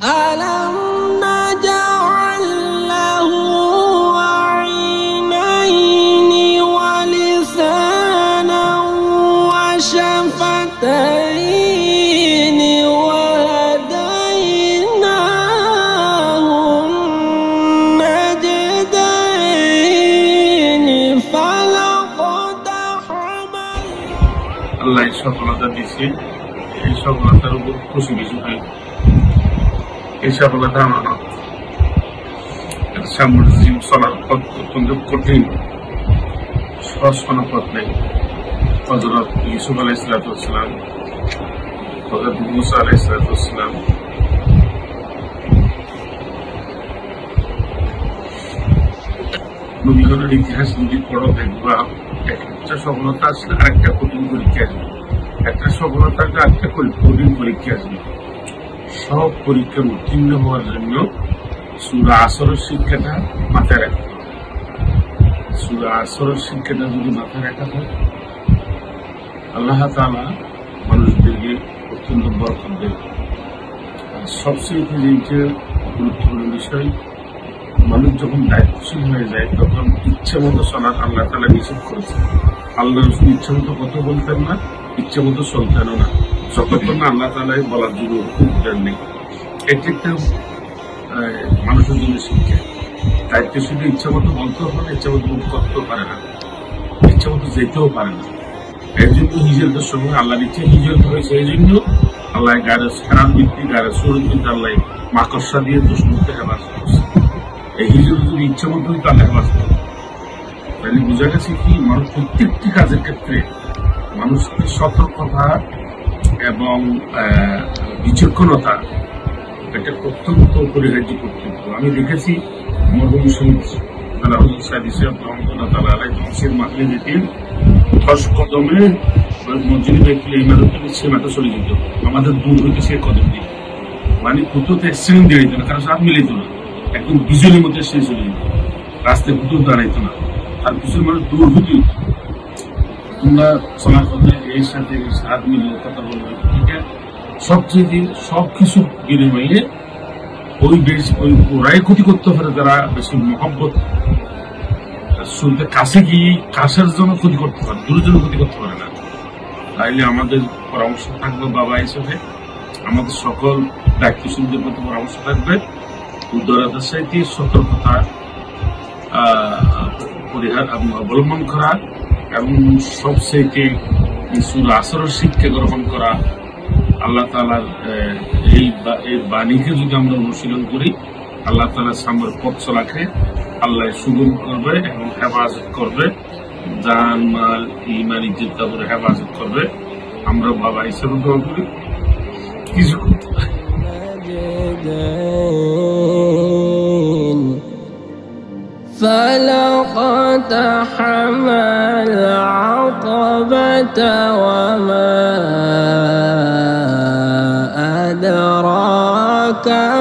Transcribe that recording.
ألم نجعل له عينين ولسانا وشفتين وهديناه النجدين فلاقتحم আল্লাহ সফলতা দিয়েছে। এই সফলতার উপর খুশি বেশি হয়। এই সফলতা আমানত সামনের জীবন চলার পথ অত্যন্ত কঠিন, সহজ কোনো পথ নেই। হযরত ইউসুফ আলাইহিস সালাম, হযরত মুসা আলাইহিস সালাম, নবীগণের ইতিহাস যদি পড়ো দেখবা একটা সফলতা আসলে আরেকটা কঠিন পরীক্ষা আসবে, একটা সফলতাকে আরেকটা কঠিন পরীক্ষা আসবে। সব পরীক্ষার উত্তীর্ণ হওয়ার জন্য সূরা আসরের শিক্ষাটা মাথায় রাখতে হবে। সূরা আসরের শিক্ষাটা যদি মাথায় রাখা হয়, আল্লাহ তাআলা মানুষদেরকে অত্যন্ত বরকত দেন। আর সবচেয়ে যেটা গুরুত্বপূর্ণ বিষয়, মানুষ যখন দায়িত্বশীল হয়ে যায় তখন ইচ্ছে মতো চলার আল্লাহ তাআলা নিষেধ করেছে। আল্লাহ রাসূল ইচ্ছে মতো কথা বলতেন না, ইচ্ছে মতো চলতেনও না, যতক্ষণ না আল্লাহ তাআলা বলার জন্য হুকুম দেন নেই। এটি একটা মানুষের জন্য শিক্ষা। দায়িত্বশীল ইচ্ছা মতো বলতেও পারে, ইচ্ছা মতো মুখ করতেও পারে না, ইচ্ছা মতো যেতেও পারে না। এর জন্য হিজরতের সময় আল্লাহর ইচ্ছে হিজরত হয়েছে। এই জন্য আল্লাহ গায়ের খারাপ বৃত্তি, গায়ের শরীর কিন্তু আল্লাহ মাকড়সা দিয়ে দুশ্মনকে হেফাজত করছে। এই হিজরত যদি ইচ্ছা মতো হইতো আল্লাহ হেফাজত করবে। তাহলে বোঝা গেছে কি, মানুষ প্রত্যেকটি কাজের ক্ষেত্রে মানুষকে সতর্কতা এবং বিচক্ষণতা এটা অত্যন্ত অপরিহার্য কর্তব্য। আমি দেখেছি মরহুম শহীদ হযরত সাইদ ইসহাক রহমাতুল্লাহ তাআলা আলাইহি মসজিদ মাহফিলে যেতেন, 10 কদমে মসজিদে বাইতুল ইমারত থেকে সে মাথা চলে যেত, আমাদের দূর হইতে সে কদম দিত। মানে কোথাও তো অ্যাক্সিডেন্ট দাঁড়াইতো না, কারণ সাথ মিলিত না, একদম বিজুলির মধ্যে সে চলে যেত, রাস্তায় কোথাও দাঁড়াইতো না। আর কিছু মানুষ দূর হইতে তোমরা চলার পথে এর সাথে হাত মিলিয়ে কথা বলবে, ঠিক আছে? সবচেয়ে সবকিছু বিনিময়ে ওই ওরাই ক্ষতি করতে পারে যারা বেশি মহব্বত শুনতে কাছে গিয়ে কাছের জন্য ক্ষতি করতে পারে, দূরের জন্য ক্ষতি করতে পারে না। তাইলে আমাদের পরামর্শ থাকবে বাবা হিসেবে, আমাদের সকল দায়িত্বশীলদের প্রতি পরামর্শ থাকবে উদারতার সাথে সতর্কতা পরিহার অবলম্বন করা এবং সবচেয়ে সূরা আসরের শিক্ষা গ্রহণ করা। আল্লাহ তাআলার এই বাণীকে যদি আমরা অনুশীলন করি, আল্লাহ তাআলার সামনের পথ চলাকে আল্লাহ সুগম করবে এবং হেফাজত করবে, জান মাল ঈমান ইজ্জত তাদের হেফাজত করবে। আমরা বাবা হিসেবে দোয়া করি কিছু করতে পারি। فلاقتحم العقبة وما